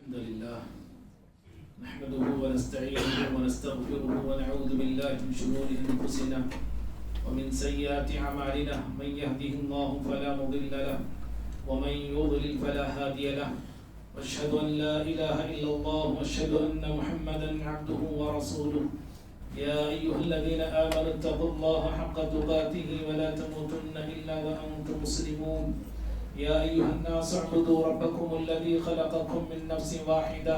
الحمد لله نحمده ونستعينه ونستغفره ونعوذ بالله من شرور أنفسنا ومن سيئات أعمالنا من يهده الله فلا مضل له ومن يضلل فلا هادي له وأشهد أن لا إله إلا الله وأشهد أن محمدا عبده ورسوله يا أيها الذين آمنوا اتقوا الله حق تقاته ولا تموتن إلا وأنتم مسلمون يا أيها الناس اعبدوا ربكم الذي خلقكم من نفس واحدة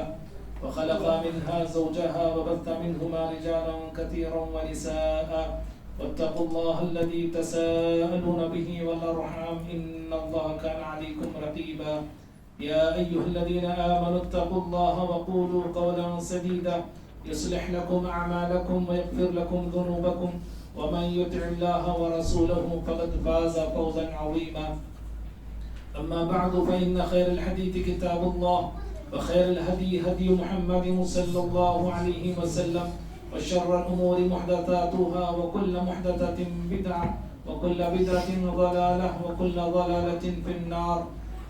وخلق منها زوجها وبث منهما رجالا كثيرا ونساء واتقوا الله الذي تساءلون به والأرحام إن الله كان عليكم رقيبا يا أيها الذين آمنوا اتقوا الله وقولوا قولا سديدا يصلح لكم أعمالكم ويغفر لكم ذنوبكم ومن يطع الله ورسوله فقد فاز فوزا عظيما أما بعد فإن خير الحديث كتاب الله وخير الهدي هدي محمد صلى الله عليه وسلم وشر الأمور محدثاتها وكل محدثة بدعة وكل بدعة ضلالة وكل ضلالة في النار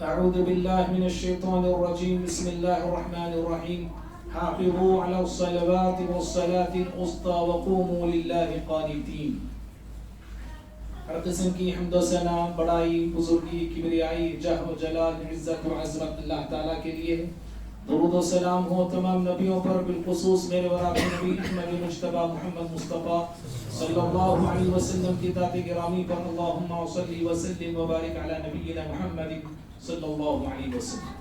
أعوذ بالله من الشيطان الرجيم بسم الله الرحمن الرحيم حافظوا على الصلوات والصلاة الوسطى وقوموا لله قانتين ہر قسم کی حمد و ثنا بڑائی بزرگی کبریائی جہ و جلال عزت و عظمت اللہ تعالیٰ کے لیے درود و سلام ہو تمام نبیوں پر بالخصوص میرے ورابع نبی احمد مجتبی محمد مصطفیٰ صلی اللہ علیہ وسلم کی ذات گرامی پر اللہم صلی وسلم وبارک علی نبینا محمد صلی اللہ علیہ وسلم.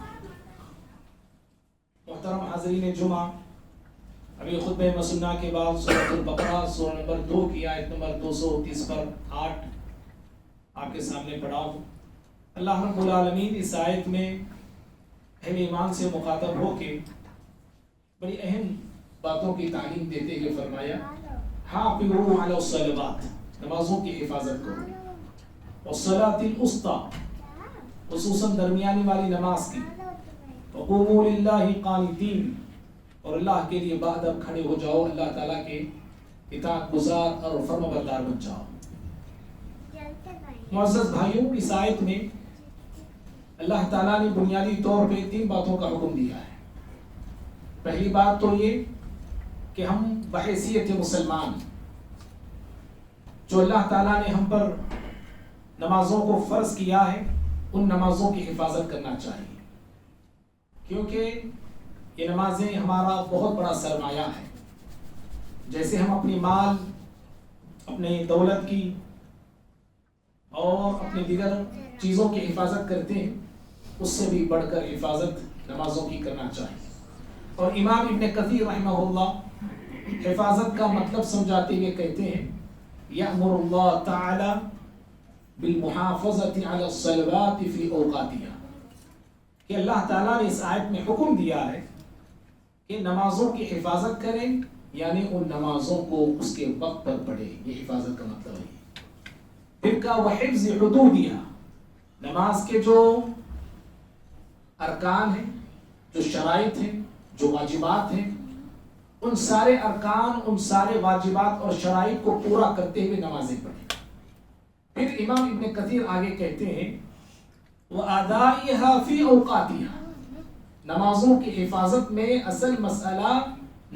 محترم حاضرین جمعہ، ابھی خطبہ مسنہ کے بعد سورۃ البقرہ سورہ نمبر 2 کی آیت نمبر 230 پر 8 آپ کے سامنے پڑھا ہوں. اللہ رب العالمین اس آیت میں اہل ایمان سے مخاطب ہو کے بڑی اہم باتوں کی تعلیم دیتے ہوئے فرمایا حافظوا علی الصلوات، نمازوں کی حفاظت کرو، والصلاۃ الوسطی، خصوصاً درمیانی والی نماز کی، وقوموا للہ قانتین، اور اللہ کے لیے باادب کھڑے ہو جاؤ، اللہ تعالیٰ کے اطاعت گزار اور فرمانبردار بن جاؤ. معزز بھائیوں، اس آیت میں اللہ تعالیٰ نے بنیادی طور پہ 3 باتوں کا حکم دیا ہے. پہلی بات تو یہ کہ ہم بحیثیت مسلمان جو اللہ تعالیٰ نے ہم پر نمازوں کو فرض کیا ہے ان نمازوں کی حفاظت کرنا چاہیے، کیونکہ یہ نمازیں ہمارا بہت بڑا سرمایہ ہے. جیسے ہم اپنی مال، اپنے دولت کی اور اپنے دیگر چیزوں کی حفاظت کرتے ہیں، اس سے بھی بڑھ کر حفاظت نمازوں کی کرنا چاہیے. اور امام ابن کثیر رحمہ اللہ حفاظت کا مطلب سمجھاتے ہوئے کہتے ہیں یأمر اللہ تعالی بالمحافظۃ علی الصلوات فی اوقاتها، کہ اللہ تعالیٰ نے اس آیت میں حکم دیا ہے کہ نمازوں کی حفاظت کریں، یعنی ان نمازوں کو اس کے وقت پر پڑھیں. یہ حفاظت کا مطلب ہے. پھر کا وحفظ حدودها، نماز کے جو ارکان ہیں، جو شرائط ہیں، جو واجبات ہیں، ان سارے ارکان، ان سارے واجبات اور شرائط کو پورا کرتے ہوئے نمازیں پڑھیں. پھر امام ابن کثیر آگے کہتے ہیں وَأَدَائِهَا فِي أَوْقَاتِهَا، نمازوں کی حفاظت میں اصل مسئلہ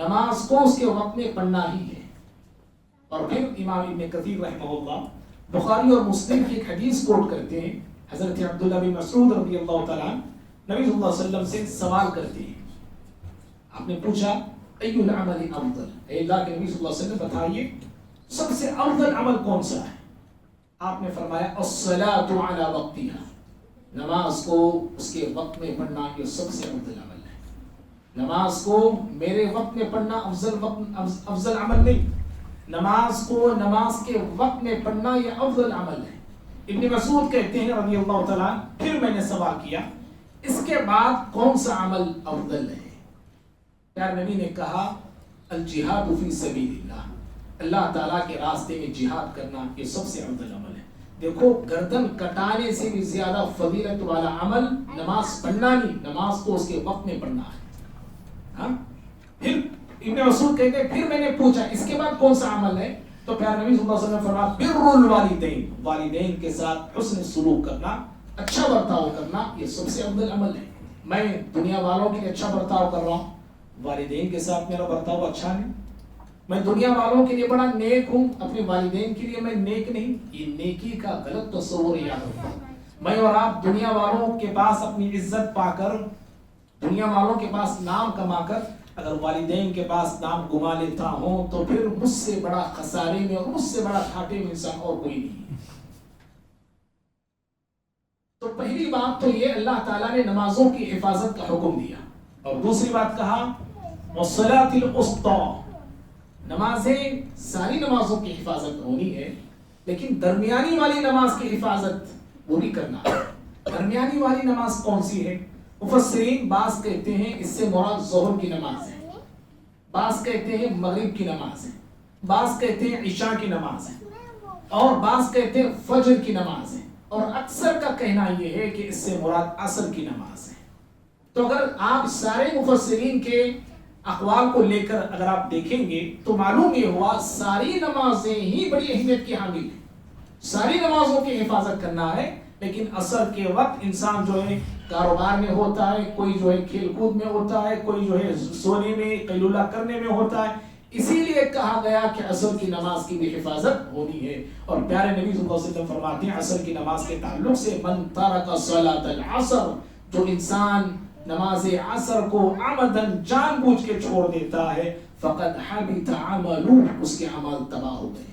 نماز کو اس کے وقت میں پڑھنا ہی ہے. اور پھر امام ابن کثیر رحمہ اللہ بخاری اور مسلم کی ایک حدیث کوٹ کرتے ہیں. حضرت عبداللہ بن مسعود رضی اللہ تعالیٰ نبی صلی اللہ علیہ وسلم سے سوال کرتے ہیں. آپ نے پوچھا ای العمل افضل، اے اللہ کے نبی صلی اللہ علیہ وسلم بتائیے سب سے افضل عمل کون سا ہے؟ آپ نے فرمایا الصلاۃ علی وقتها، نماز کو اس کے وقت میں پڑھنا یہ سب سے افضل عمل ہے. نماز کو میرے وقت میں پڑھنا افضل عمل نہیں، نماز کو نماز کے وقت میں پڑھنا یہ افضل عمل ہے. ابن مسعود کہتے ہیں رضی اللہ تعالیٰ پھر میں نے سوال کیا اس کے بعد کون سا عمل افضل ہے؟ پیارے نبی نے کہا الجہاد فی سبیل اللہ، اللہ تعالیٰ کے راستے میں جہاد کرنا یہ سب سے افضل عمل ہے. دیکھو، گردن کٹانے سے بھی زیادہ فضیلت والا عمل نماز پڑھنا نہیں، نماز کو اس کے وقت میں پڑھنا ہے. پھر ابن مسعود کہتے ہیں پھر میں نے پوچھا اس کے بعد کون سا عمل ہے؟ تو پیارے نبی صلی اللہ علیہ وسلم نے فرمایا بر الوالدین، والدین کے ساتھ حسن سلوک کرنا، اچھا برتاؤ کرنا یہ سب سے افضل عمل ہے. میں دنیا والوں کے لیے اچھا برتاؤ کر رہا ہوں، والدین کے ساتھ میرا برتاؤ اچھا نہیں، میں دنیا والوں کے لیے بڑا نیک ہوں، اپنے والدین کے لیے میں نیک نہیں، یہ نیکی کا غلط تصور یاد رکھو۔ میں اور آپ دنیا والوں کے پاس اپنی عزت پا کر، دنیا والوں کے پاس نام کما کر اگر والدین کے پاس نام گما لیتا ہوں تو پھر مجھ سے بڑا خسارے میں اور مجھ سے بڑا گھاٹے میں انسان اور کوئی نہیں ہے۔ تو پہلی بات تو یہ اللہ تعالیٰ نے نمازوں کی حفاظت کا حکم دیا، اور دوسری بات کہا والصلاة الوسطی، نمازیں ساری نمازوں کی حفاظت ہونی ہے، لیکن درمیانی والی نماز کی حفاظت وہ بھی کرنا ہے۔ درمیانی والی نماز کون سی ہے؟ مفسرین بعض کہتے ہیں اس سے مراد ظہر کی نماز ہے، بعض کہتے ہیں مغرب کی نماز ہے، بعض کہتے ہیں عشاء کی نماز ہے، اور بعض کہتے ہیں فجر کی نماز ہے، اور اکثر کا کہنا یہ ہے کہ اس سے مراد عصر کی نماز ہے۔ تو اگر آپ سارے مفسرین کے اقوال کو لے کر اگر آپ دیکھیں گے تو معلوم یہ ہوا ساری نمازیں ہی بڑی اہمیت کی حامل ہیں، ساری نمازوں کی حفاظت کرنا ہے، لیکن عصر کے وقت انسان جو ہے کاروبار میں ہوتا ہے، کوئی جو ہے کھیل کود میں ہوتا ہے، کوئی جو ہے سونے میں قیلولہ کرنے میں ہوتا ہے، اسی لیے کہا گیا کہ عصر کی نماز کی بھی حفاظت ہونی ہے۔ اور پیارے نبی صلی اللہ علیہ وسلم فرماتے ہیں عصر کی نماز کے تعلق سے من ترک صلاۃ العصر، جو انسان نماز عصر کو عمدن جان بوجھ کے چھوڑ دیتا ہے فقد حبط عملہ، اس کے اعمال تباہ ہو گئے،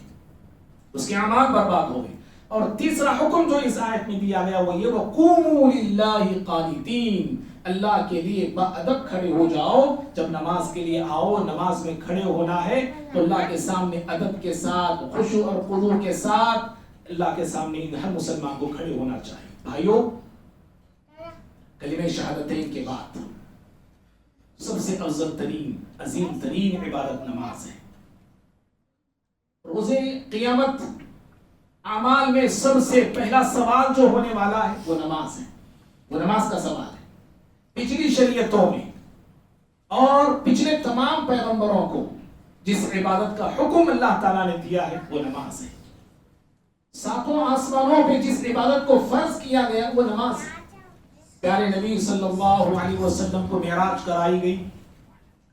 اس کے اعمال برباد ہو گئے۔ اور تیسرا حکم جو اس آیت میں دیا گیا وہ یہ وَقُومُوا لِلَّهِ قَانِتِينَ، اللہ کے لیے باادب کھڑے ہو جاؤ۔ جب نماز کے لیے آؤ، نماز میں کھڑے ہونا ہے تو اللہ کے سامنے ادب کے ساتھ، خشوع اور خضوع کے ساتھ اللہ کے سامنے ہر مسلمان کو کھڑے ہونا چاہیے۔ بھائیو، کلمہ شہادتین کے بعد سب سے افضل ترین، عظیم ترین عبادت نماز ہے۔ روز قیامت اعمال میں سب سے پہلا سوال جو ہونے والا ہے وہ نماز ہے، وہ نماز کا سوال ہے۔ پچھلی شریعتوں میں اور پچھلے تمام پیغمبروں کو جس عبادت کا حکم اللہ تعالیٰ نے دیا ہے وہ نماز ہے۔ ساتوں آسمانوں پہ جس عبادت کو فرض کیا گیا وہ نماز ہے۔ پیارے نبی صلی اللہ علیہ وسلم کو معراج کرائی گئی،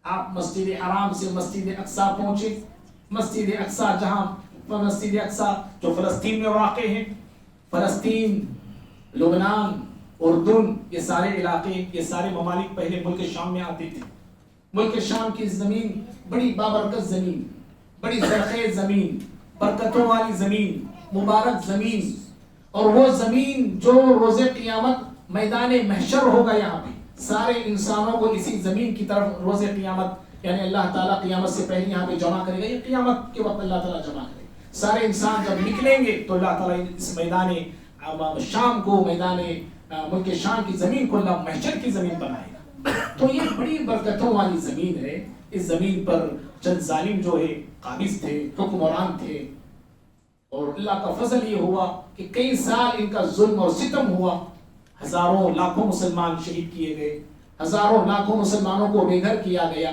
آپ مسجد حرام سے مسجد اقصی پہنچے، مسجد اقصی جہاں مسجد اقصی جو فلسطین میں واقع ہے، فلسطین، لبنان، اردن، یہ سارے علاقے، یہ سارے ممالک پہلے ملک شام میں آتے تھے۔ ملک شام کی زمین بڑی بابرکت زمین، بڑی زرخیز زمین، برکتوں والی زمین، مبارک زمین، اور وہ زمین جو روز قیامت میدان محشر ہوگا، یہاں پہ سارے انسانوں کو اسی زمین کی طرف روز قیامت یعنی اللہ تعالیٰ قیامت سے پہلے یہاں پہ جمع کرے گا۔ یہ قیامت کے وقت اللہ تعالیٰ جمع کرے گا، سارے انسان جب نکلیں گے تو اللہ تعالیٰ اس میدان شام کو، میدان ملک شام کی زمین کو اللہ محشر کی زمین بنائے گا۔ تو یہ بڑی برکتوں والی زمین ہے۔ اس زمین پر چند ظالم جو ہے قابض تھے، حکمران تھے، اور اللہ کا فضل یہ ہوا کہ کئی سال ان کا ظلم اور ستم ہوا، ہزاروں لاکھوں مسلمان شہید کیے گئے، ہزاروں لاکھوں مسلمانوں کو بے گھر کیا گیا،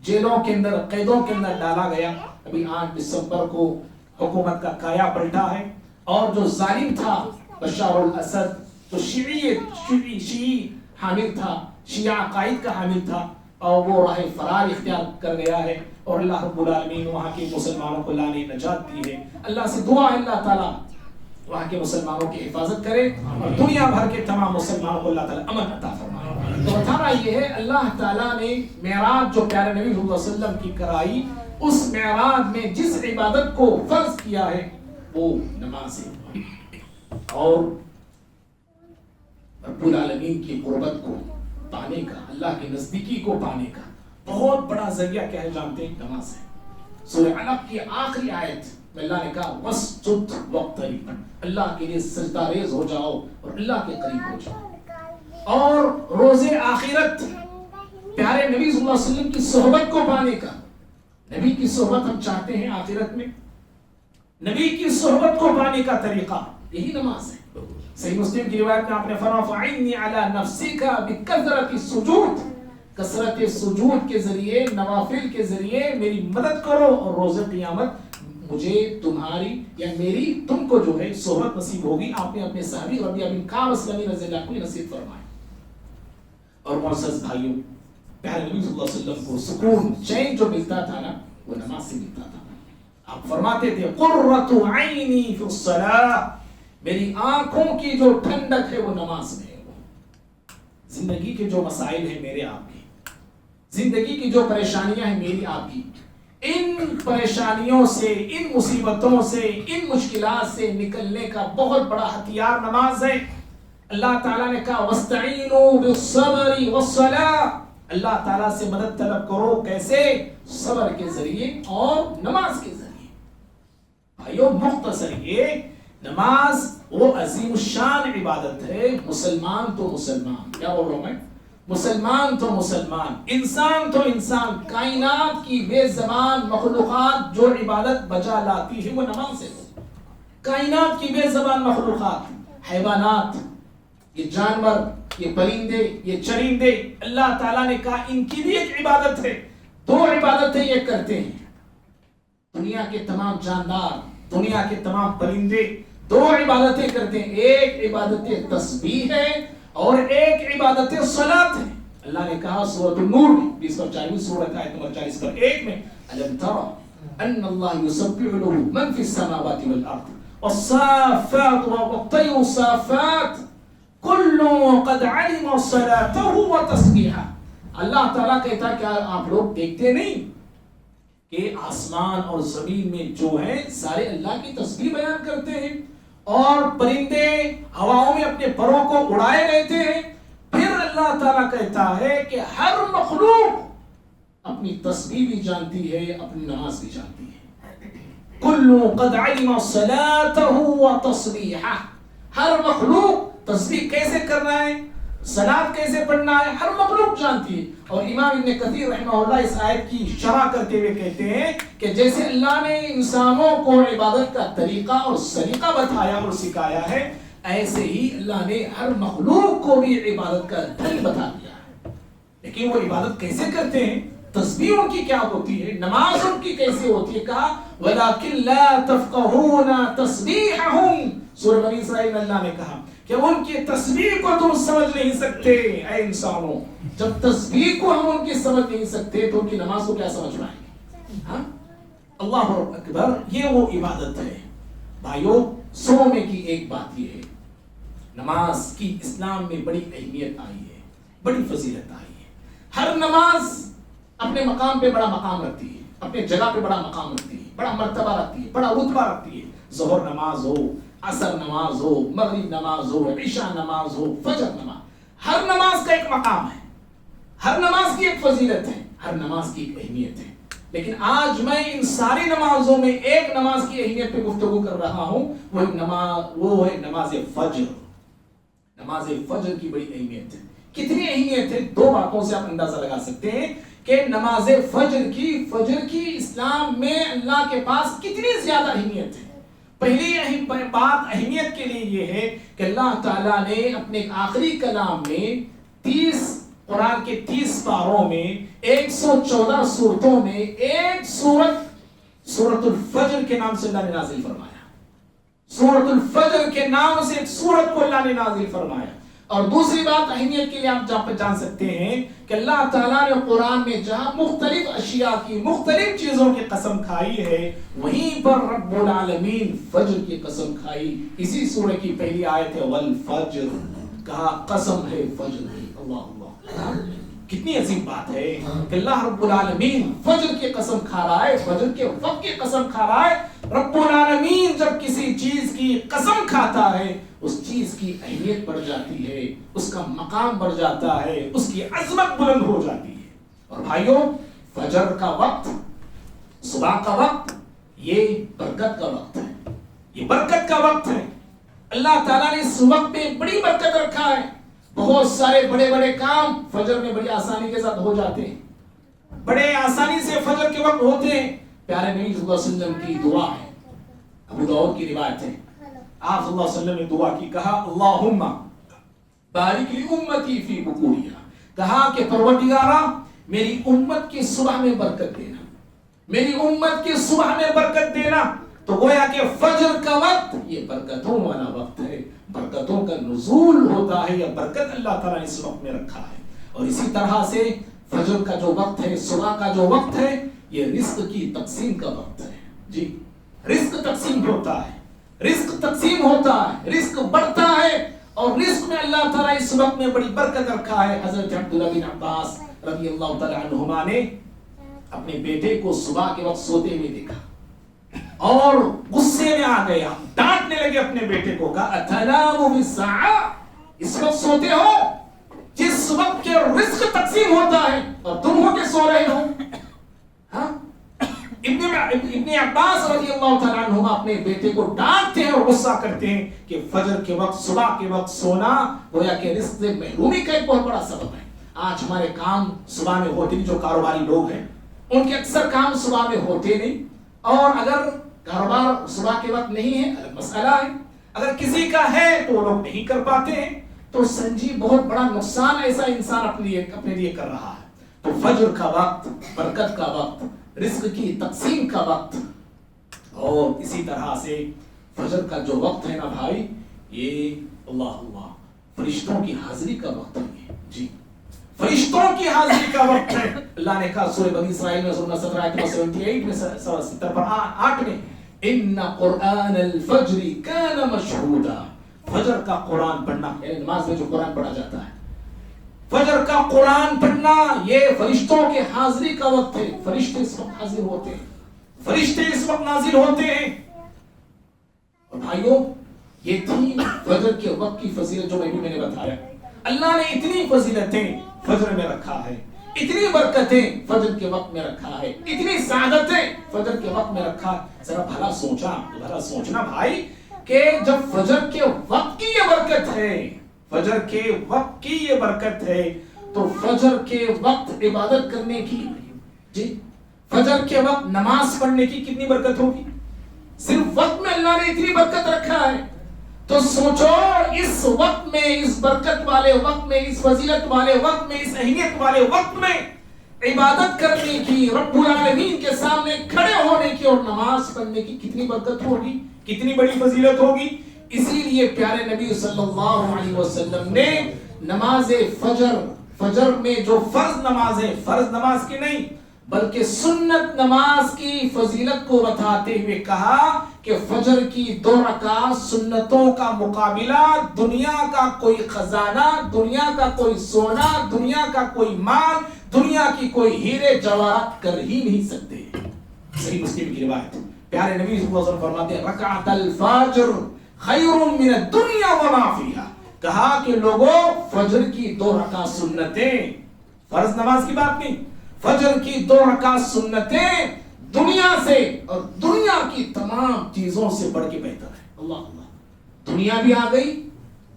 جیلوں کے اندر، قیدوں کے اندر ڈالا گیا۔ ابھی 8 دسمبر کو حکومت کا کایا پلٹا ہے، اور جو ظالم تھا بشار الاسد، جو شیعی حامل تھا، شیعہ عقائد کا حامل تھا، اور وہ راہ فرار اختیار کر گیا ہے، اور اللہ رب العالمین وہاں کے مسلمانوں کو لانے نجات دی ہے۔ اللہ سے دعا ہے اللہ تعالیٰ وہاں کے مسلمانوں کی حفاظت کرے، اور دنیا بھر کے تمام مسلمانوں کو اللہ تعالیٰ امن عطا فرمائے۔ تو بتانا یہ ہے اللہ تعالیٰ نے معراج جو پیارے نبی صلی اللہ علیہ وسلم کی کرائی، اس معراج میں جس عبادت کو فرض کیا ہے وہ نماز ہے، اور رب العالمین کی قربت کو پانے کا، اللہ کی نزدیکی کو پانے کا بہت بڑا ذریعہ کیا ہے جانتے ہیں؟ نماز ہے۔ سورہ علق کی آخری آیت میں اللہ نے کہا وَاسْجُدْ وَاقْتَرِب، اللہ کے لیے سجدہ ریز ہو جاؤ اور اللہ کے قریب ہو جاؤ۔ اور روز آخرت پیارے نبی صلی اللہ علیہ وسلم کی صحبت کو پانے کا، نبی کی صحبت ہم چاہتے ہیں آخرت میں، نبی کی صحبت کو پانے کا طریقہ یہی نماز ہے۔ صحیح مسلم کی روایت میں آپ نے فرمایا فَعِنِّي عَلَى نَفْسِكَ بِكَثْرَةِ السُّجُودِ، کثرت سجود کے ذریعے، نوافل کے ذریعے میری مدد کرو، اور روز قیامت مجھے تمہاری یا میری تم کو جو ہے صحبت نصیب ہوگی۔ آپ نے اپنے صحابی ربیعہ بن کعب اسلمی رضی اللہ عنہ کو نصیب فرمایا۔ اور معزز بھائیوں، پیارے نبی صلی اللہ علیہ وسلم کو سکون چین جو ملتا تھا نا وہ نماز سے ملتا تھا. آپ فرماتے تھے قرۃ عینی فی الصلاۃ، میری آنکھوں کی جو ٹھنڈک ہے وہ نماز میں ہے. زندگی کے جو مسائل ہیں میرے آپ کی، زندگی کی جو پریشانیاں ہیں میری آپ کی، ان پریشانیوں سے، ان مصیبتوں سے، ان مشکلات سے نکلنے کا بہت بڑا ہتھیار نماز ہے. اللہ تعالیٰ نے کہا وَاسْتَعِينُوا بِالصَّبْرِ وَالصَّلَاةِ، اللہ تعالیٰ سے مدد طلب کرو. کیسے؟ صبر کے ذریعے اور نماز کے ذریعے. بھائیو مختصر یہ نماز وہ عظیم الشان عبادت ہے. مسلمان تو مسلمان، کیا بول رہا ہوں میں؟ مسلمان تو مسلمان، انسان تو انسان، کائنات کی بے زبان مخلوقات جو عبادت بجا لاتی ہے وہ نماز ہے. کائنات کی بے زبان مخلوقات، حیوانات، یہ جانور، یہ پرندے، یہ چرندے، اللہ تعالیٰ نے کہا ان کی بھی ایک عبادت ہے. دو عبادتیں یہ کرتے ہیں. دنیا کے تمام جاندار، دنیا کے تمام پرندے دو عبادتیں کرتے ہیں. ایک عبادت تسبیح ہے اور ایک عبادت صلاۃ ہے. اللہ نے کہا سورۃ النور 20 سورۃ آیت نمبر 40 پر 1 میں الم تر ان اللہ یسبح له من فی السماوات والارض والصافات والطیر الصافات کل قد علم صلاته وتسبیحہ. اللہ تعالیٰ کہتا کہ آپ لوگ دیکھتے نہیں کہ آسمان اور زمین میں جو ہیں سارے اللہ کی تسبیح بیان کرتے ہیں اور پرندے ہواؤں میں اپنے پروں کو اڑائے رہتے ہیں. پھر اللہ تعالیٰ کہتا ہے کہ ہر مخلوق اپنی تسبیح بھی جانتی ہے، اپنی نماز بھی جانتی ہے. کل قد علم صلاته وتسبیحہ. ہر مخلوق تسبیح کیسے کرنا ہے، صلاۃ کیسے پڑھنا ہے، ہر مخلوق جانتی ہے. اور امام ابن کثیر رحمہ اللہ اس آیت کی شرح کرتے ہوئے کہتے ہیں کہ جیسے اللہ نے انسانوں کو عبادت کا طریقہ اور سلیقہ بتایا اور سکھایا ہے، ایسے ہی اللہ نے ہر مخلوق کو بھی عبادت کا ڈھنگ بتا دیا ہے. لیکن وہ عبادت کیسے کرتے ہیں، تسبیح ان کی کیا ہوتی ہے، نماز ان کی کیسے ہوتی ہے. کہا وَلَكِنْ لَا تَفْقَهُونَ تَسْبِيحَهُمْ. سورہ بنی اسرائیل میں اللہ نے کہا کہ ان کی تسبیح کو تم سمجھ نہیں سکتے. اے انسانوں، جب تسبیح کو ہم ان کی سمجھ نہیں سکتے تو ان کی نماز کو کیا سمجھ پائیں گے؟ ہاں، اللہ اکبر. یہ وہ عبادت ہے. بھائیو سونے کی ایک بات یہ ہے، نماز کی اسلام میں بڑی اہمیت آئی ہے، بڑی فضیلت آئی ہے. ہر نماز اپنے مقام پہ بڑا مقام رکھتی ہے، اپنے جگہ پہ بڑا مقام رکھتی ہے، بڑا مرتبہ رکھتی ہے، بڑا رتبہ رکھتی ہے. ظہر نماز ہو، عصر نماز ہو، مغرب نماز ہو، عشاء نماز ہو، فجر نماز، ہر نماز کا ایک مقام ہے، ہر نماز کی ایک فضیلت ہے، ہر نماز کی ایک اہمیت ہے. لیکن آج میں ان ساری نمازوں میں ایک نماز کی اہمیت پہ گفتگو کر رہا ہوں، وہ ہے نماز فجر. نماز فجر کی بڑی اہمیت ہے. کتنی اہمیت ہے؟ دو باتوں سے آپ اندازہ لگا سکتے ہیں کہ نماز فجر کی اسلام میں اللہ کے پاس کتنی زیادہ اہمیت ہے. پہلی بات اہمیت کے لیے یہ ہے کہ اللہ تعالیٰ نے اپنے آخری کلام میں قرآن کے 30 پاروں میں 114 سورتوں میں ایک سورت الفجر کے نام سے اللہ نے نازل فرمایا. سورت الفجر کے نام سے ایک سورت کو اللہ نے نازل فرمایا. اور دوسری بات اہمیت کے لیے آپ جان سکتے ہیں کہ اللہ تعالیٰ نے قرآن میں جہاں مختلف اشیاء کی، مختلف چیزوں کی قسم کھائی ہے، وہیں پر رب العالمین فجر کی قسم کھائی. اسی سورہ کی پہلی آیت ہے والفجر، کہا قسم ہے فجر کی. اللہ اللہ، کتنی عظیم بات ہے کہ اللہ رب العالمین فجر کی قسم کھا رہا ہے، فجر کے وقت کی قسم کھا رہا ہے. رب العالمین جب کسی چیز کی قسم کھاتا ہے اس چیز کی اہمیت بڑھ جاتی ہے، اس کا مقام بڑھ جاتا ہے، اس کی عظمت بلند ہو جاتی ہے. اور بھائیوں، فجر کا وقت، صبح کا وقت، یہ برکت کا وقت ہے، یہ برکت کا وقت ہے. اللہ تعالیٰ نے اس وقت میں بڑی برکت رکھا ہے. بہت سارے بڑے بڑے کام فجر میں بڑی آسانی کے ساتھ ہو جاتے ہیں، بڑے آسانی سے فجر کے وقت ہوتے ہیں. پیارے نبی صلی اللہ علیہ وسلم کی دعا ہے، ابو داؤد کی روایت ہے، آپ صلی اللہ علیہ وسلم نے دعا کی، کہا اللہم بارک لی امتی فی بکوریا، کہا کہ پروردگارا میری امت کی صبح میں برکت دینا، میری امت کی صبح میں برکت دینا. تو گویا کہ فجر کا وقت یہ برکتوں والا وقت ہے، برکتوں کا نزول ہوتا ہے، یا برکت اللہ تعالیٰ نے اس وقت میں رکھا ہے. اور اسی طرح سے فجر کا جو وقت ہے، صبح کا جو وقت ہے، یہ رزق کی تقسیم کا وقت ہے. جی رزق تقسیم ہوتا ہے، رزق تقسیم ہوتا ہے، رزق بڑھتا ہے، اور رزق میں اللہ تعالیٰ اس وقت میں بڑی برکت رکھا ہے. حضرت عبداللہ بن عباس رضی اللہ تعالیٰ عنہما نے اپنے بیٹے کو صبح کے وقت سوتے ہوئے دیکھا اور غصے میں آ گیا، ڈانٹنے لگے اپنے بیٹے کو، کہا اتنام بالساعہ، اس وقت سوتے ہو جس وقت کے رزق تقسیم ہوتا ہے اور تم ہو کے سو رہے ہو. ہاں ابن عباس رضی اللہ تعالیٰ عنہما اپنے بیٹے کو ڈانٹتے ہیں اور غصہ کرتے ہیں کہ فجر کے وقت، صبح کے وقت سونا گویا کہ رزق سے محرومی کا ایک بہت بڑا سبب ہے. آج ہمارے کام صبح میں ہوتے نہیں، جو کاروباری لوگ ہیں ان کے اکثر کام صبح میں ہوتے نہیں، اور اگر کاروبار صبح کے وقت نہیں ہے الگ مسئلہ ہے، اگر کسی کا ہے تو وہ لوگ نہیں کر پاتے ہیں، تو سنجی بہت بڑا نقصان ایسا انسان اپنے لیے کر رہا ہے. تو فجر کا وقت برکت کا وقت، رزق کی تقسیم کا وقت، اور اسی طرح سے فجر کا جو وقت ہے نا بھائی، یہ اللہ فرشتوں کی حاضری کا وقت ہے. جی فرشتوں کی حاضری کا وقت ہے. اللہ نے کہا سورہ بنی اسرائیل میں سورہ 17 آیت 78 میں 70 پر 8 میں ان قرآن الفجر کان مشہودا، فجر کا قرآن پڑھنا، یعنی نماز میں جو قرآن پڑھا جاتا ہے، فجر کا قرآن پڑھنا یہ فرشتوں کے حاضری کا وقت ہے. فرشتے اس وقت حاضر ہوتے ہیں، فرشتے اس وقت نازل ہوتے ہیں. اور بھائیوں یہ تھی فجر کے وقت کی فضیلت جو میں نے بتایا. اللہ نے اتنی فضیلتیں فجر میں رکھا ہے، اتنی برکتیں فجر کے وقت میں رکھا ہے، اتنی سعادتیں فجر کے وقت میں رکھا. ذرا بھلا سوچنا بھائی کہ جب فجر کے وقت کی یہ برکت ہے، فجر کے وقت کی یہ برکت ہے، تو فجر کے وقت عبادت کرنے کی، جی فجر کے وقت نماز پڑھنے کی کتنی برکت ہوگی. صرف وقت میں اللہ نے اتنی برکت رکھا ہے، تو سوچو اس وقت میں، اس برکت والے وقت میں، اس فضیلت والے وقت میں، اس اہمیت والے وقت میں عبادت کرنے کی، رب العالمین کے سامنے کھڑے ہونے کی اور نماز پڑھنے کی کتنی برکت ہوگی، کتنی بڑی فضیلت ہوگی. اسی لیے پیارے نبی صلی اللہ علیہ وسلم نے نماز فجر میں جو فرض نماز ہے، فرض نماز کی نہیں بلکہ سنت نماز کی فضیلت کو بتاتے ہوئے کہا کہ فجر کی 2 رکعت سنتوں کا مقابلہ دنیا کا کوئی خزانہ، دنیا کا کوئی سونا، دنیا کا کوئی مال، دنیا کی کوئی ہیرے جواہرات کر ہی نہیں سکتے. صحیح مسلم کی روایت، پیارے نبی صلی اللہ علیہ وسلم فرماتے ہیں رکعت الفجر خیر من الدنیا وما فیہا. کہا کہ لوگوں فجر کی 2 رکعت سنتیں، فرض نماز کی بات نہیں، فجر کی 2 رکعت سنتیں دنیا سے اور دنیا کی تمام چیزوں سے بڑھ کے بہتر ہے. اللہ دنیا بھی آ گئی،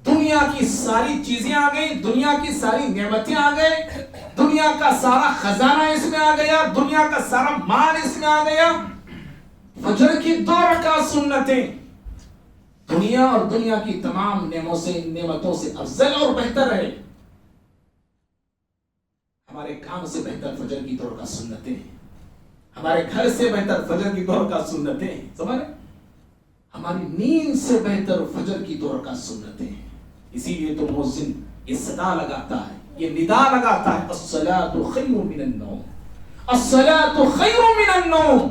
دنیا کی ساری چیزیں آ گئی، دنیا کی ساری نعمتیں آ گئے، دنیا کا سارا خزانہ اس میں آ گیا، دنیا کا سارا مال اس میں آ گیا. فجر کی 2 رکعت سنتیں دنیا اور دنیا کی تمام نعمتوں سے افضل اور بہتر ہے. ہمارے کام سے بہتر فجر کی 2 رکعت سنتیں، ہمارے گھر سے بہتر فجر کی 2 رکعت سنتیں، سمجھ رہے؟ ہماری نیند سے بہتر فجر کی 2 رکعت سنتیں. اسی لیے تو مؤذن یہ صدا لگاتا ہے، یہ ندا لگاتا ہے الصلاۃ خیر من النوم، الصلاۃ خیر من النوم.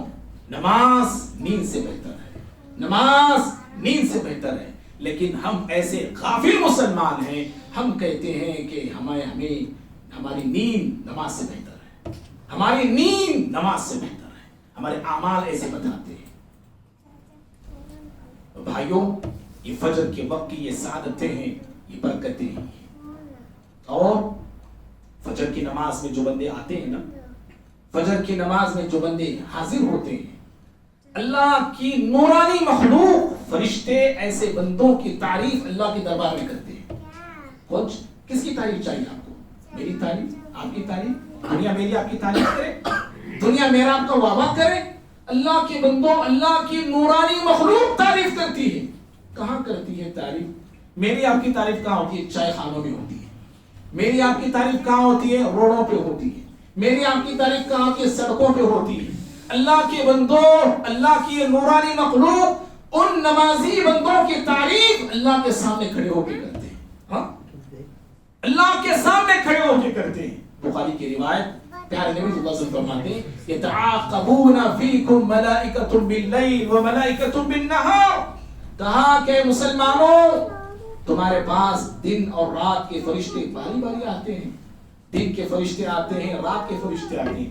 نماز نیند سے بہتر ہے، نماز نیند سے بہتر ہے. لیکن ہم ایسے غافل مسلمان ہیں، ہم کہتے ہیں کہ ہماری نیند نماز سے بہتر ہے، ہماری نیند نماز سے بہتر ہے، ہمارے اعمال ایسے بتاتے ہیں. بھائیوں یہ فجر کے وقت کی یہ سعادتیں ہیں، یہ برکتیں ہیں. اور فجر کی نماز میں جو بندے آتے ہیں نا، فجر کی نماز میں جو بندے حاضر ہوتے ہیں، اللہ کی نورانی مخلوق فرشتے ایسے بندوں کی تعریف اللہ کے دربار میں کرتے ہیں. کچھ کس کی تعریف چاہیے آپ کو؟ میری تعریف، آپ کی تعریف، دنیا میری آپ کی تعریف کرے، دنیا میرا آپ کا واہ کرے. اللہ کے بندوں، اللہ کی نورانی مخلوق تعریف کرتی ہے. کہاں کرتی ہے تعریف؟ میری آپ کی تعریف کہاں ہوتی ہے؟ چائے خانوں میں ہوتی ہے. میری آپ کی تعریف کہاں ہوتی ہے؟ روڈوں پہ ہوتی ہے. میری آپ کی تعریف کہاں ہوتی ہے؟ سڑکوں پہ ہوتی ہے. اللہ کے بندوں، اللہ کی نورانی مخلوق ان نمازی بندوں کی تعریف اللہ کے سامنے کھڑے ہو کے کرتے ہیں. ہاں اللہ کے سامنے کھڑے ہو کے کرتے ہیں. بخاری کی روایت پیارے نبی صلی اللہ علیہ وسلم فرماتے ہیں یتعاقبون فیکم ملائکۃ باللیل وملائکۃ بالنہار. کہا کہ مسلمانوں تمہارے پاس دن اور رات کے فرشتے باری باری آتے ہیں. دن کے فرشتے آتے ہیں, رات کے فرشتے آتے ہیں.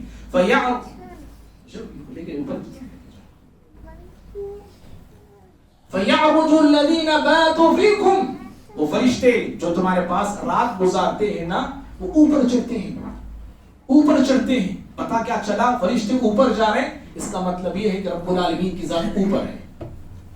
فَيَعْرُجُ الَّذِينَ بَاتُوا فِيكُمْ. وہ فرشتے جو تمہارے پاس رات گزارتے ہیں نا, وہ اوپر چڑھتے ہیں, اوپر چڑھتے ہیں. پتا کیا چلا؟ فرشتے اوپر جا رہے ہیں, اس کا مطلب یہ ہے کہ رب العالمین کی ذات اوپر ہے.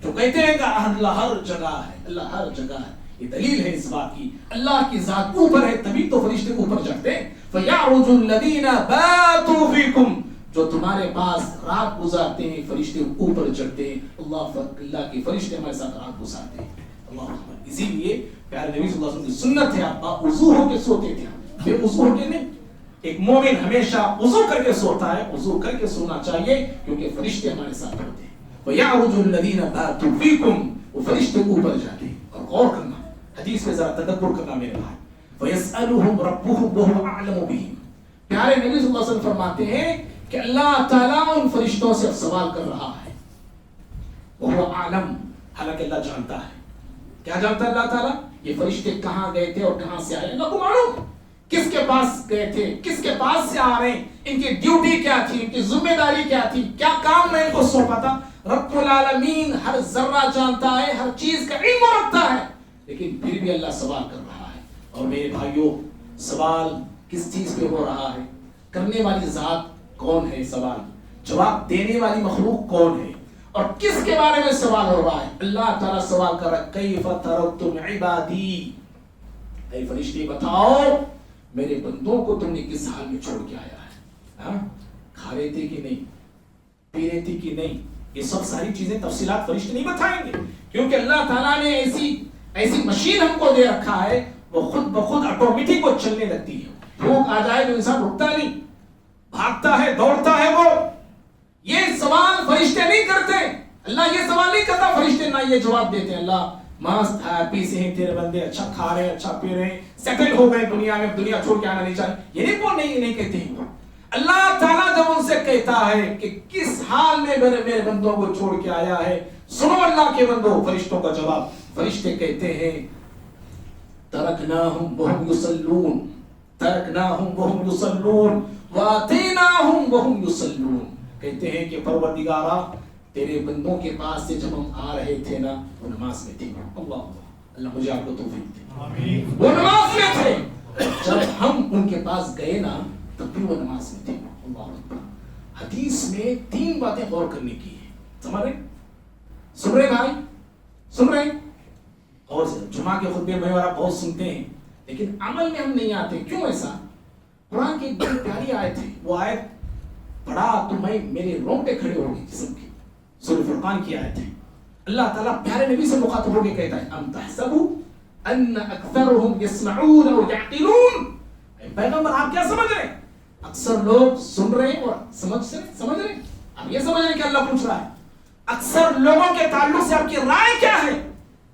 جو کہتے ہیں کہ اللہ ہر جگہ ہے, اللہ ہر جگہ ہے, یہ دلیل ہے اس بات کی. اللہ کی ذات اوپر ہے تبھی تو فرشتے اوپر چڑھتے ہیں. فَيَعْرُجُ الَّذِينَ بَاتُوا فِيكُمْ. جو تمہارے پاس رات گزارتے ہیں فرشتے اوپر چڑھتے ہیں. اللہ کے فرشتے ہمارے ساتھ رات گزارتے ہیں. اللہ اکبر. اسی لیے پیارے نبی صلی اللہ علیہ وسلم کی سنت ہے آپ وضو ہو کے سوتے تھے, بے وضو ہو کے نہیں. ایک مومن ہمیشہ وضو کر کے سوتا ہے, وضو کر کے سونا چاہیے کیونکہ فرشتے ہمارے ساتھ ہوتے ہیں. وَيَعْرُجُ الَّذِينَ بَاتُوا فِيكُمْ. وہ فرشتے اوپر جاتے ہیں. اور غور کرنا, حدیث پہ ذرا تدبر کرنا میرے بھائی. وَيَسْأَلُهُمْ رَبُّهُمْ وَهُوَ أَعْلَمُ بِهِمْ. پیارے نبی صلی اللہ علیہ وسلم فرماتے ہیں کہ اللہ تعالیٰ ان فرشتوں سے سوال کر رہا ہے. وَهُوَ أَعْلَمُ. حالانکہ اللہ جانتا ہے. کیا جانتا ہے اللہ تعالیٰ؟ یہ فرشتے کہاں گئے تھے اور کہاں سے آئے, اللہ کو معلوم. کس کے پاس گئے تھے, کس کے پاس سے آ رہے ہیں, ان کی ڈیوٹی کیا تھی, ان کی ذمہ داری کیا تھی, کیا کام میں ان کو سونپا تھا. رب العالمین ہر ذرہ جانتا ہے, ہر چیز کا علم رکھتا ہے, لیکن پھر بھی اللہ سوال کر رہا ہے. اور میرے بھائیوں, سوال کس چیز پہ ہو رہا ہے؟ کرنے والی ذات کون ہے سوال, جواب دینے والی مخلوق کون ہے, اور کس کے بارے میں سوال ہو رہا ہے؟ اللہ تعالیٰ سوال کر رہا ہے کیف ترکتم عبادی. اے فرشتے بتاؤ میرے بندوں کو تم نے کس حال میں چھوڑ کے آیا ہے. کھا رہے تھے کہ نہیں, پی رہے تھے کہ نہیں, یہ سب ساری چیزیں تفصیلات فرشتے نہیں بتائیں گے, کیونکہ اللہ تعالیٰ نے ایسی مشین ہم کو دے رکھا ہے, وہ خود بخود آٹومیٹک وہ چلنے لگتی ہے. بھوک آ جائے تو انسان رکتا نہیں, بھاگتا ہے, دوڑتا ہے. وہ یہ سوال فرشتے نہیں کرتے. اللہ یہ سوال نہیں کرتا, فرشتے نہ یہ جواب دیتے ہیں. اللہ مست ہیپی سے ہیں تیرے بندے, اچھا کھا رہے ہیں, اچھا پی رہے ہیں, سیٹل ہو گئے دنیا میں, دنیا چھوڑ کے آنا نہیں چاہتے. یہ نہیں کون نہیں کہتے ہیں. اللہ تعالیٰ جب ان سے کہتا ہے کہ کس حال میں میرے بندوں کو چھوڑ کے آیا ہے, سنو اللہ کے بندو فرشتوں کا جواب. فرشتے کہتے ہیں ترکناہم وہم یصلون, ترکناہم وہم یصلون واتیناہم وہم یصلون. کہتے ہیں کہ پروردگارا تیرے بندوں کے پاس سے جب ہم آ رہے تھے نا, وہ نماز میں تھے. اللہ مجھے آپ کو توفیق دے. وہ نماز میں تھے. جب ہم ان کے پاس گئے نا تب بھی وہ نماز میں تھے. اللہ اکبر. حدیث میں 3 باتیں غور کرنے کی ہے. سمجھ رہے, سن رہے بھائی, سن رہے. اور جمعہ کے خطبے میں آپ بہت سنتے ہیں لیکن عمل میں ہم نہیں آتے. کیوں ایسا؟ قرآن کی ایک بڑی پیاری آیت ہے, وہ آیت پڑھا تو میرے رونگٹے کھڑے ہو گئے جسم کے. سورہ فرقان کی آیت ہے. اللہ تعالیٰ پیارے نبی سے مخاطب ہو کے کہتا ہے ام تحسبوا ان اکثرهم يسمعون او يعقلون. پیغمبر آپ کیا سمجھ رہے ہیں؟ اکثر لوگ سن رہے ہیں اور سمجھ رہے ہیں. آپ یہ سمجھ رہے ہیں کہ اللہ پوچھ رہا ہے اکثر لوگوں کے تعلق سے آپ کی رائے کیا ہے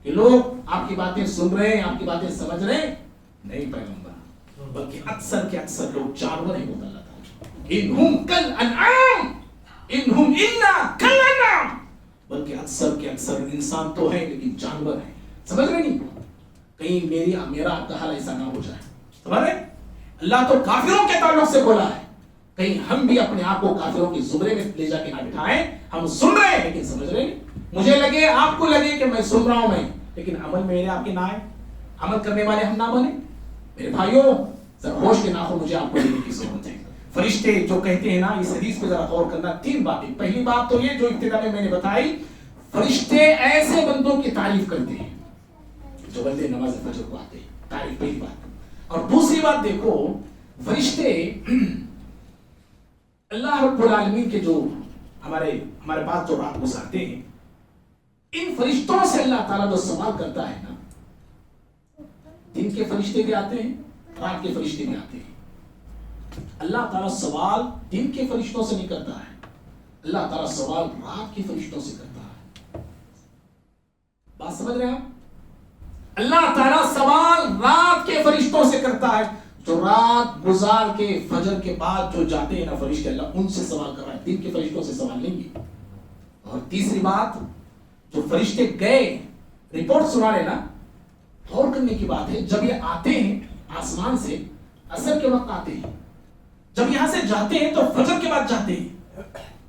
کہ لوگ آپ کی باتیں سن رہے ہیں, آپ کی باتیں سمجھ رہے ہیں؟ نہیں پیغمبر, بلکہ اکثر کے اکثر لوگ جانور ہیں. ہوتا اللہ تعالیٰ انہم کالانعام انہم الا کالانعام, بلکہ اکثر کے اکثر انسان تو ہیں لیکن جانور ہیں. سمجھ رہے نہیں؟ کہیں میرا آپ کا حال ایسا نہ ہو جائے. سمجھ رہے؟ اللہ تو کافروں کے تعلق سے بولا ہے, کہیں ہم بھی اپنے آپ کو کافروں کے زمرے میں لے جا کے نہ بٹھائیں. ہم سن رہے ہیں لیکن سمجھ رہے نہیں. مجھے لگے, آپ کو لگے کہ میں سن رہا ہوں میں, لیکن عمل میرے آپ کے نہ آئے, عمل کرنے والے ہم نہ بنے. میرے بھائیوں ذرا ہوش کے ناخن مجھے آپ کو لینے کی ضرورت ہے. فرشتے جو کہتے ہیں نا, اس حدیث پہ ذرا غور کرنا. 3 باتیں. پہلی بات تو یہ جو ابتدا میں نے بتائی, فرشتے ایسے بندوں کی تعریف کرتے ہیں جو بندے نماز فجر کو آتے ہیں. تعریف پہلی بات. اور دوسری بات دیکھو, فرشتے اللہ رب العالمین کے جو ہمارے پاس جو رات گزارتے ہیں, ان فرشتوں سے اللہ تعالیٰ جو سوال کرتا ہے نا, دن کے فرشتے بھی آتے ہیں, رات کے فرشتے بھی آتے ہیں. اللہ تعالیٰ سوال دن کے فرشتوں سے نہیں کرتا ہے, اللہ تعالیٰ سوال رات کے فرشتوں سے کرتا ہے. بات سمجھ رہے ہیں آپ؟ اللہ تعالیٰ سوال رات کے فرشتوں سے کرتا ہے، جو رات گزار کے فجر کے بعد جو جاتے ہیں نا فرشتے، اللہ ان سے سوال کر رہا ہے، دن کے فرشتوں سے سوال نہیں ہے۔ اور تیسری بات، جو فرشتے گئے رپورٹ سنا لینا، غور کرنے کی بات ہے، جب یہ آتے ہیں آسمان سے عصر کے وقت آتے ہیں، جب یہاں سے جاتے ہیں تو فجر کے بعد جاتے ہیں،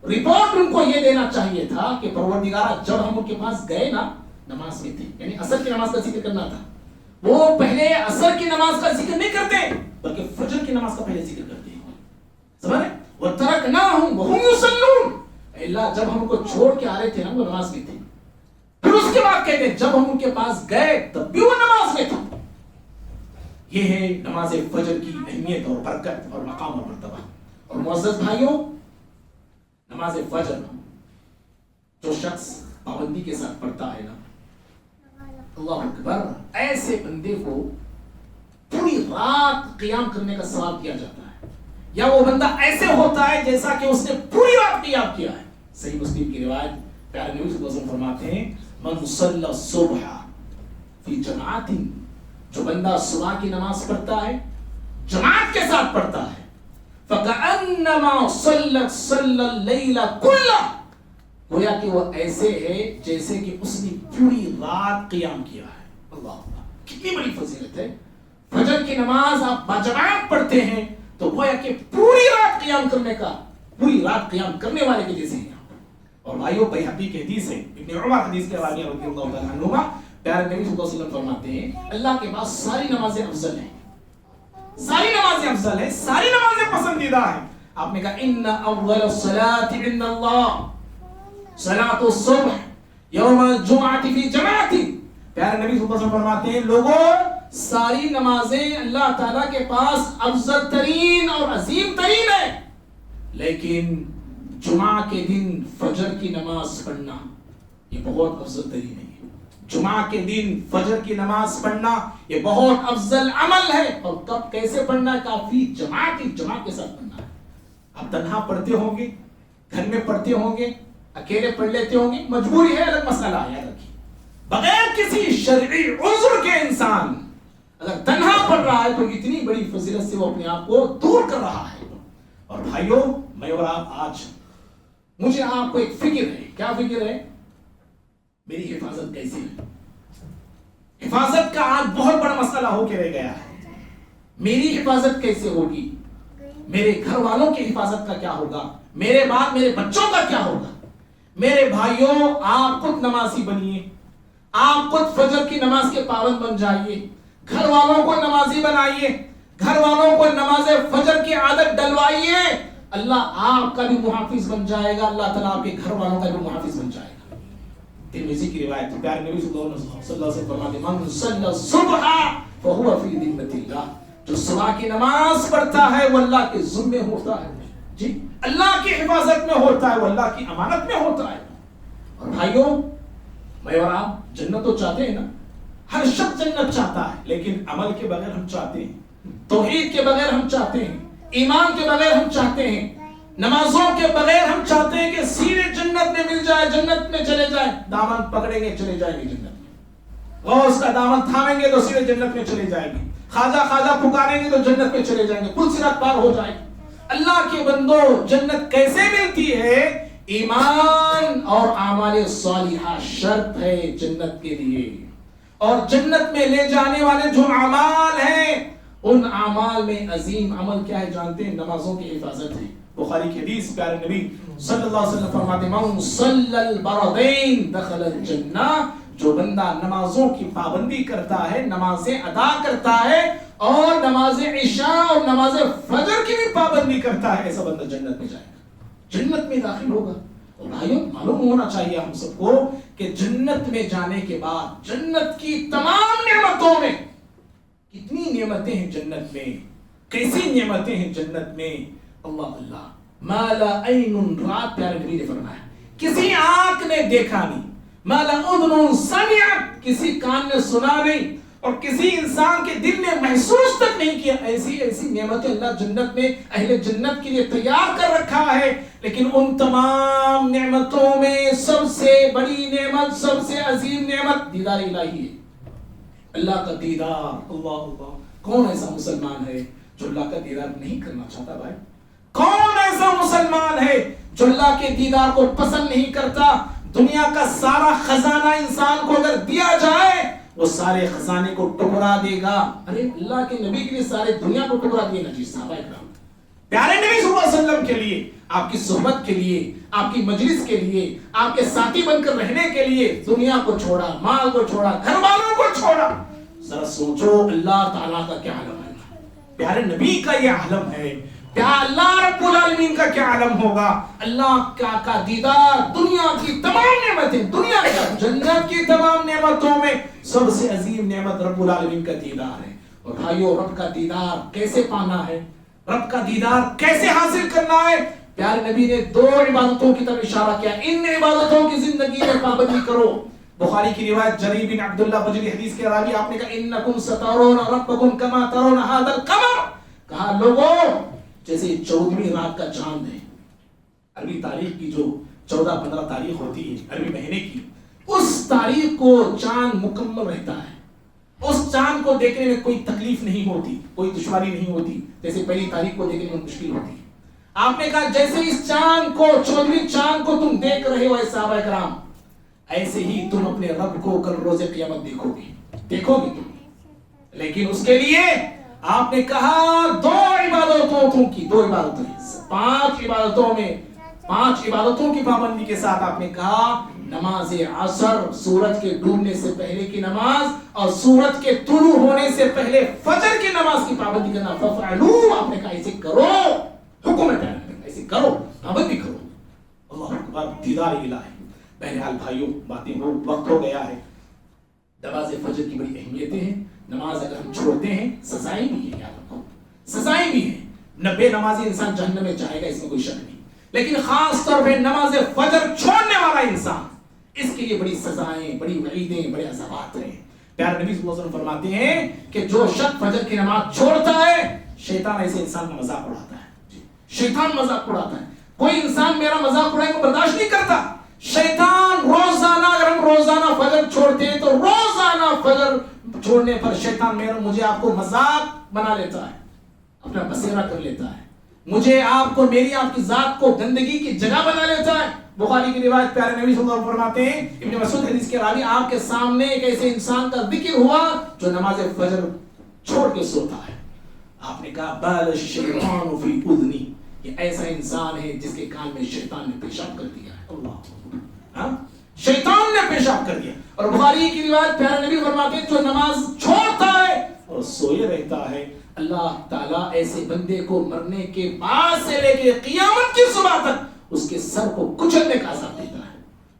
رپورٹ ان کو یہ دینا چاہیے تھا کہ پروردگارہ جب ہم ان کے پاس گئے نا نماز میں تھے، یعنی عصر کی نماز کا ذکر کرنا تھا، وہ پہلے عصر کی نماز کا ذکر نہیں کرتے بلکہ فجر کی نماز کا پہلے ذکر کرتے ہیں، سمجھ رہے؟ وَتَرَكْنَاهُمْ وَهُمْ يُصَلُّونَ، اللہ جب ہم ان کو چھوڑ کے آ رہے تھے نا وہ نماز میں تھے، پھر اس کے بعد کہتے ہیں جب ہم ان کے پاس گئے تب بھی وہ نماز میں تھا۔ یہ ہے نماز فجر کی اہمیت اور برکت اور مقام اور مرتبہ۔ اور معزز بھائیوں، نماز فجر جو شخص پابندی کے ساتھ پڑھتا ہے نا، اللہ اکبر، ایسے بندے کو پوری رات قیام کرنے کا ثواب دیا جاتا ہے، یا وہ بندہ ایسے ہوتا ہے جیسا کہ اس نے پوری رات قیام کیا ہے۔ صحیح مسلم کی روایت پیارے نبی صلی اللہ علیہ وسلم فرماتے ہیں، من صلی الصبح فی جماعت، جو بندہ صبح کی نماز پڑھتا ہے جماعت کے ساتھ پڑھتا ہے، فَكَأَنَّمَا صَلَّى اللَّيْلَ كُلَّهُ، گویا کہ وہ ایسے ہے جیسے کہ اس نے پوری رات قیام کیا ہے۔ اللہ اللہ، کتنی بڑی فضیلت ہے۔ فجر کی نماز آپ باجماعت پڑھتے ہیں تو گویا کہ پوری رات قیام کرنے کا، پوری رات قیام کرنے والے کے جیسے ہیں۔ اور بھائیو، بیہقی کی حدیث ہے، ابن عمر حدیث کے راوی رضی اللہ تعالیٰ عنہما، پیارے نبی صلی اللہ علیہ وسلم فرماتے ہیں اللہ کے پاس ساری نمازیں افضل ہیں، ساری نمازیں افضل ہیں، ساری نمازیں پسندیدہ ہیں۔ آپ نے کہا ان افضل الصلاۃ عند اللہ صلاۃ الصبح یوم الجمعہ فی جماعت، پیارے نبی صلی اللہ علیہ وسلم فرماتے ہیں لوگوں، ساری نمازیں اللہ تعالیٰ کے پاس افضل ترین اور عظیم ترین ہے، لیکن جمعہ کے دن فجر کی نماز پڑھنا یہ بہت افضل ترین ہے۔ جمعہ کے دن فجر کی نماز پڑھنا یہ بہت افضل عمل ہے۔ اور کب کیسے پڑھنا ہے؟ کافی جماعت کے ساتھ پڑھنا ہے۔ آپ تنہا پڑھتے ہوں گے، گھر میں پڑھتے ہوں گے، اکیلے پڑھ لیتے ہوں گے، مجبوری ہے، الگ مسئلہ ہے، یاد رکھیے۔ بغیر کسی شرعی عذر کے انسان اگر تنہا پڑھ رہا ہے تو اتنی بڑی فضیلت سے وہ اپنے آپ کو دور کر رہا ہے۔ اور بھائیوں، میں اور آپ آج، مجھے آپ کو ایک فکر ہے۔ کیا فکر ہے؟ میری حفاظت کیسی ہے؟ حفاظت کا آج بہت بڑا مسئلہ ہو کے رہ گیا ہے۔ میری حفاظت کیسے ہوگی؟ میرے گھر والوں کی حفاظت کا کیا ہوگا؟ میرے بعد میرے بچوں کا کیا ہوگا؟ میرے بھائیوں، آپ خود نمازی بنیے، آپ خود فجر کی نماز کے پابند بن جائیے، گھر والوں کو نمازی بنائیے، گھر والوں کو نماز فجر کی عادت ڈلوائیے، اللہ آپ کا بھی محافظ بن جائے گا، اللہ تعالیٰ آپ کے گھر والوں کا بھی محافظ بن جائے گا۔ ترمذی کی روایت، پیارے نبی صلی اللہ علیہ وسلم فرماتے ہیں من صلی الصبح فهو فی ذمۃ اللہ، جو صبح کی نماز پڑھتا ہے وہ اللہ کے ذمے ہوتا ہے، جی اللہ کی حفاظت میں ہوتا ہے، وہ اللہ کی امانت میں ہوتا ہے۔ اور بھائیوں، میں اور آپ جنت تو چاہتے ہیں نا، ہر شخص جنت چاہتا ہے، لیکن عمل کے بغیر ہم چاہتے ہیں، توحید کے بغیر ہم چاہتے ہیں، ایمان کے بغیر ہم چاہتے ہیں، نمازوں کے بغیر ہم چاہتے ہیں کہ سیدھے جنت میں مل جائے، جنت میں چلے جائے، دامن پکڑیں گے چلے جائیں گے جنت میں، غوث کا دامن تھامیں گے تو سیدھے جنت میں چلے جائیں گے، خواجہ خواجہ پکاریں گے تو جنت میں چلے جائیں گے، پل صراط پار ہو جائے۔ اللہ کے بندو، جنت کیسے ملتی ہے؟ ایمان اور اعمال صالحہ شرط ہے جنت کے لیے، اور جنت میں لے جانے والے جو اعمال ہیں، ان اعمال میں عظیم عمل کیا ہے جانتے ہیں؟ نمازوں کی حفاظت ہے۔ بخاری کی حدیث، پیارے نبی صلی اللہ علیہ وسلم فرماتے ہیں من صلی البردین دخل الجنہ، جو بندہ نمازوں کی پابندی کرتا ہے، نمازیں ادا کرتا ہے، اور نماز عشاء اور نماز فجر کی بھی پابندی کرتا ہے، ایسا بندہ جنت میں جائے گا، جنت میں داخل ہوگا۔ اور بھائیوں، معلوم ہونا چاہیے ہم سب کو کہ جنت میں جانے کے بعد جنت کی تمام نعمتوں میں، کتنی نعمتیں ہیں جنت میں، کیسی نعمتیں ہیں جنت میں، اللہ اللہ، ما لا عین رات، پیارے نبی نے فرمایا کسی آنکھ نے دیکھا نہیں، ما لا اذن سمعت، کسی کان نے سنا نہیں، اور کسی انسان کے دل نے محسوس تک نہیں کیا، ایسی ایسی نعمتیں اللہ جنت میں اہل جنت کے لیے تیار کر رکھا ہے۔ لیکن ان تمام نعمتوں میں سب سے بڑی نعمت، سب سے عظیم نعمت دیدار الہی ہے، اللہ کا دیدار، اللہ اللہ، کون ایسا مسلمان ہے جو اللہ کا دیدار نہیں کرنا چاہتا بھائی؟ کون ایسا مسلمان ہے جو اللہ کے دیدار کو پسند نہیں کرتا؟ دنیا کا سارا خزانہ انسان کو اگر دیا جائے وہ سارے خزانے کو ٹکرا دے گا۔ ارے اللہ کے نبی کے لیے سارے دنیا کو ٹکرا دیا نا جی صحابہ کرام، پیارے نبی صلی اللہ علیہ وسلم کے لیے، آپ کی صحبت کے لیے، آپ کی مجلس کے لیے، آپ کے ساتھی بن کر رہنے کے لیے دنیا کو چھوڑا، مال کو چھوڑا، گھر والوں کو چھوڑا۔ ذرا سوچو اللہ تعالیٰ کا کیا عالم ہے، پیارے نبی کا یہ عالم ہے، اللہ رب العالمین کا کیا عالم ہوگا۔ اللہ کا دیدار، دنیا کی تمام نعمتیں، دنیا کا جنت کی تمام نعمتوں میں سب سے عظیم نعمت رب العالمین کا دیدار ہے۔ اور بھائیو، رب کا دیدار کیسے پانا ہے، رب کا دیدار کیسے حاصل کرنا ہے؟ پیارے نبی نے دو عبادتوں کی طرف اشارہ کیا، ان عبادتوں کی زندگی میں پابندی کرو۔ بخاری کی روایت جریر بن عبداللہ بجلی حدیث کے راوی، آپ نے کہا انکم سترون ربکم کما ترون ھذا القمر، کہا لوگوں جیسے 14ویں رات کا چاند ہے، عربی تاریخ کی جو 14-15 تاریخ ہوتی ہے عربی مہینے کی، اس تاریخ کو چاند مکمل رہتا ہے، اس چاند کو دیکھنے میں کوئی تکلیف نہیں ہوتی، کوئی دشواری نہیں ہوتی، جیسے پہلی تاریخ کو دیکھنے میں مشکل ہوتی ہے۔ آپ نے کہا جیسے اس چاند کو، 14ویں چاند کو تم دیکھ رہے ہو اے صحابہ کرام، ایسے ہی تم اپنے رب کو کل روز قیامت دیکھو گے تم۔ لیکن اس کے لیے آپ نے کہا دو عبادتوں کی، 5 عبادتوں کی پابندی کے ساتھ آپ نے کہا نماز عصر، سورج کے ڈوبنے سے پہلے کی نماز، اور سورج کے طلوع ہونے سے پہلے فجر کی نماز کی پابندی کرنا۔ ففعلوا، آپ نے کہا ایسے کرو، حکم ہے ایسے کرو، پابندی کرو۔ اللہ اکبر، دیدار الہی۔ بہرحال بھائیوں، باتیں وقت ہو گیا ہے۔ نماز فجر کی بڑی اہمیتیں ہیں۔ نماز اگر ہم چھوڑتے ہیں سزائیں بھی ہیں، یاد رکھو سزائیں بھی ہیں۔ 90 نمازی انسان جہنم میں جائے گا، اس میں کوئی شک نہیں، لیکن خاص طور پہ نماز فجر چھوڑنے والا انسان، اس کے لیے بڑی سزائیں، بڑی وعیدیں، بڑے عذابات ہیں۔ پیارے نبی صلی اللہ علیہ وسلم فرماتے ہیں کہ جو شخص فجر کی نماز چھوڑتا ہے، شیطان ایسے انسان کا مذاق اڑاتا ہے، شیطان مذاق اڑاتا ہے۔ کوئی انسان میرا مذاق اڑائے کو برداشت نہیں کرتا۔ شیطان روزانہ، اگر ہم روزانہ فجر چھوڑتے ہیں تو روزانہ فجر چھوڑنے پر شیطان مجھے آپ کو مذاق بنا لیتا ہے، اپنا بسیرا کر لیتا ہے، مجھے آپ کو، میری آپ کی ذات کو گندگی کی جگہ بنا لیتا ہے۔ بخاری کی روایت پیارے نبی صلی اللہ علیہ وسلم فرماتے ہیں، ابن مسعود حدیث کے راوی، آپ کے سامنے ایک ایسے انسان کا ذکر ہوا جو نماز فجر چھوڑ کے سوتا ہے۔ آپ نے کہا بال الشیطان فی اذنی، یہ ایسا انسان ہے جس کے کان میں شیطان نے پیشاب کر دیا ہے۔ اللہ، شیطان نے پیشاب کر دیا۔ اور بخاری کی روایت پیارے نبی فرماتے ہیں جو نماز چھوڑتا ہے اور سوئے رہتا ہے، اللہ تعالیٰ ایسے بندے کو مرنے کے بعد سے لے کے قیامت کی صبح تک اس کے سر کو کچلنے کا عذاب دیتا ہے۔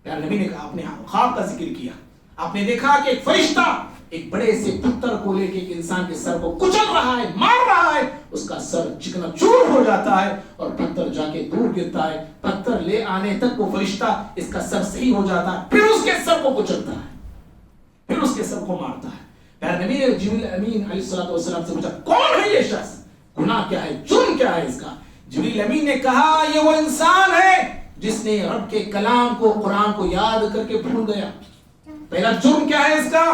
پیارے نبی نے کہا، آپ نے خواب کا ذکر کیا، آپ نے دیکھا کہ ایک فرشتہ ایک بڑے سے پتھر کو لے کے ایک انسان کے سر کو کچل رہا ہے، مار رہا ہے، اس کا سر چکنا چور ہو جاتا ہے اور پتھر جا کے دور گرتا ہے، پتھر لے آنے تک وہ فرشتہ اس کا سر صحیح ہو جاتا ہے، پھر اس کے سر کو کچلتا ہے، پھر اس کے سر کو مارتا ہے۔ پیارے نبی نے جبریل امین علیہ السلام سے پوچھا کون ہے یہ شخص، گناہ کیا ہے، جرم کیا ہے اس کا؟ جبریل امین نے کہا یہ وہ انسان ہے جس نے رب کے کلام کو، قرآن کو یاد کر کے بھول گیا۔ پہلا جرم کیا ہے اس کا؟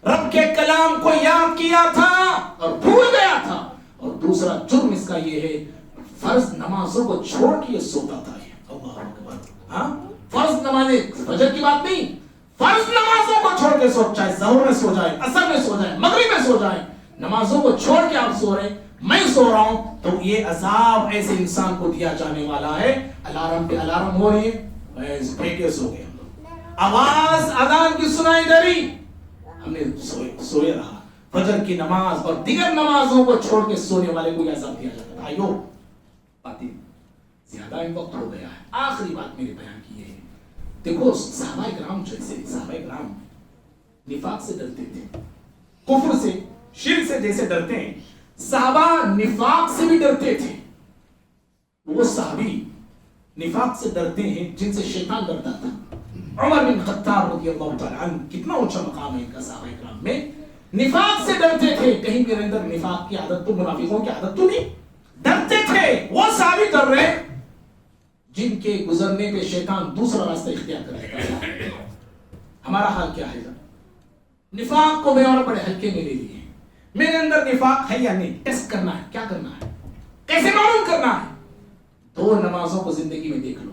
رب کے کلام کو یاد کیا تھا اور بھول گیا تھا، اور دوسرا جرم اس کا یہ ہے فرض نمازوں کو چھوڑ کے سوتا تھا۔ اللہ اکبر، ہاں، فرض نمازیں، فجر کی بات نہیں، فرض نمازوں کو چھوڑ کے سو، چاہے ظہر میں سو جائے، عصر میں سو جائے، مغرب میں سو جائے، نمازوں کو چھوڑ کے آپ سو رہے، میں سو رہا ہوں، تو یہ عذاب ایسے انسان کو دیا جانے والا ہے۔ الارم پہ الارم ہو رہی ہے، پھینکے سو گئے، آواز اذان کی سنائی دے رہی، ہم نے سوئے رہا۔ فجر کی نماز اور دیگر نمازوں کو چھوڑ کے سونے والے کو یہ عذاب دیا جاتا ہے۔ بھائیو، باتیں زیادہ وقت ہو گیا ہے، آخری بات میرے بیان کی ہے، دیکھو صحابہ کرام نفاق سے ڈرتے تھے، کفر سے، شرک سے جیسے ڈرتے ہیں، صحابہ نفاق سے بھی ڈرتے تھے۔ وہ صحابی نفاق سے ڈرتے ہیں جن سے شیطان ڈرتا تھا۔ عمر بن خطاب رضی اللہ تعالی عنہ، کتنا اونچا مقام ہے ان کا صحابہ کرام میں، نفاق سے ڈرتے تھے، کہیں میرے اندر نفاق کی عادت تو، منافقوں کی عادت تو نہیں، ڈرتے تھے۔ وہ صحابی ڈر رہے جن کے گزرنے پہ شیطان دوسرا راستہ اختیار کر لیتا ہے۔ ہمارا حال کیا ہے؟ نفاق کو میں اور بڑے ہلکے میں لے لیے. میرے اندر نفاق ہے یا نہیں, ٹیسٹ کرنا ہے. کیا کرنا ہے, کیسے معلوم کرنا ہے؟ 2 نمازوں کو زندگی میں دیکھ لو.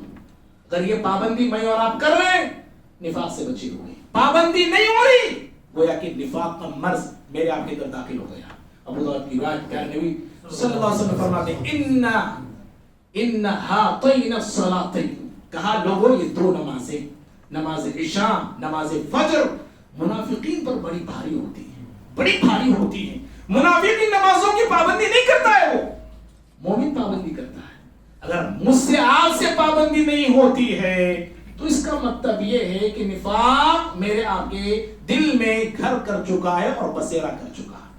اگر یہ پابندی میں اور آپ کر رہے ہیں, نفاق سے بچے ہوئے. پابندی نہیں ہو رہی, گویا کہ نفاق کا مرض میرے آپ کے اندر داخل ہو گیا. ابو داؤد کی روایت پیارے نبی صلی اللہ علیہ وسلم فرماتے ہیں ان ہاتین الصلاتین, کہا لوگوں یہ 2 نمازیں, نماز عشاء, نماز فجر, منافقین پر بڑی بھاری ہوتی ہیں, بڑی بھاری ہوتی ہیں. منافق ان نمازوں کی پابندی نہیں کرتا ہے, وہ مومن پابندی کرتا ہے. اگر مجھ سے آپ سے پابندی نہیں ہوتی ہے تو اس کا مطلب یہ ہے کہ نفاق میرے آپ کے دل میں گھر کر چکا ہے اور بسیرا کر چکا ہے.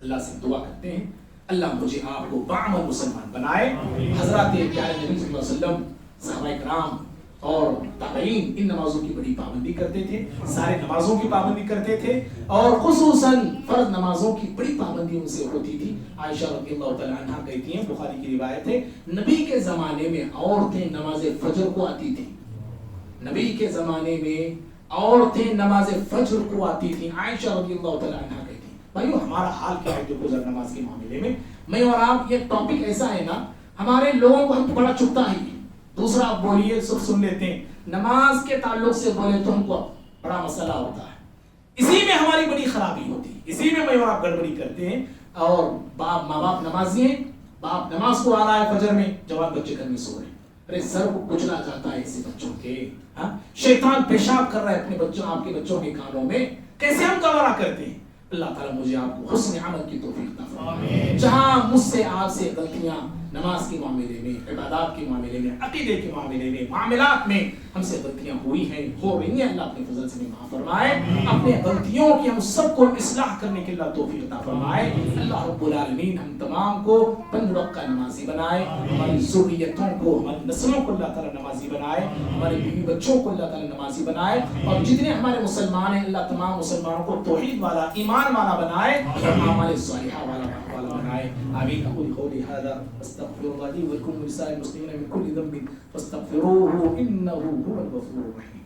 اللہ سے دعا کرتے ہیں اللہ مجھے آپ کو باعمل مسلمان بنائے. حضرات پیارے نبی صلی اللہ علیہ وسلم, صحابہ کرام اور تابعین ان نمازوں کی بڑی پابندی کرتے تھے, سارے نمازوں کی پابندی کرتے تھے, اور خصوصاً فرض نمازوں کی بڑی پابندی ان سے ہوتی تھی. عائشہ رضی اللہ تعالیٰ عنہا کہتی ہیں, بخاری کی روایت ہے, نبی کے زمانے میں عورتیں نماز فجر کو آتی تھیں. نبی کے زمانے میں عورتیں نماز فجر کو آتی تھیں. عائشہ رضی اللہ تعالیٰ عنہا کہتی ہیں. بھائیو ہمارا حال کیا ہے جو گزر نماز کے معاملے میں؟ میں اور آپ, یہ ٹاپک ایسا ہے نا, ہمارے لوگوں کو ہم بڑا چکتا ہے. دوسرا آپ بولیے سب سن لیتے ہیں, نماز کے تعلق سے بولے تو ہم کو بڑا مسئلہ ہوتا ہے. اسی میں ہماری بڑی خرابی ہوتی ہے, اسی میں اور آپ گڑبڑی کرتے ہیں. اور ماں باپ نمازی ہیں, باپ نماز کو آ رہا ہے فجر میں, جوان بچے گھر میں سو رہے ہیں. ارے سر کو کچلا جاتا ہے ایسے بچوں کے. شیطان پیشاب کر رہا ہے اپنے بچوں, آپ کے بچوں کے کانوں میں. کیسے ہم گوارا کرتے ہیں؟ اللہ تعالیٰ مجھے آپ کو حسن عمل کی توفیق عطا فرمائے. جہاں مجھ سے آپ سے غلطیاں نماز کے معاملے میں, عبادات کے معاملے میں, عقیدے کے معاملے میں, معاملات میں ہم سے غلطیاں ہوئی ہیں, ہو رہی ہیں, اللہ اپنے فضل سے معاف فرمائے. اپنے غلطیوں کی ہم سب کو اصلاح کرنے کے اللہ توفیق عطا فرمائے. اللہ رب العالمین ہم تمام کو پنج وقت کا نمازی بنائے, ہماری ذریتوں کو, ہماری نسلوں کو اللہ تعالیٰ نمازی بنائے, ہمارے بیوی بچوں کو اللہ تعالیٰ نمازی بنائے, اور جتنے ہمارے مسلمان ہیں اللہ تمام مسلمانوں کو توحید والا, ایمان والا بنائے, اور اعمال صالحہ والا بنائے. آمین. اقول قولي هذا استغفر الله لي ولكم ولسائر المسلمين من كل ذنب فاستغفروه انه هو الغفور الرحيم.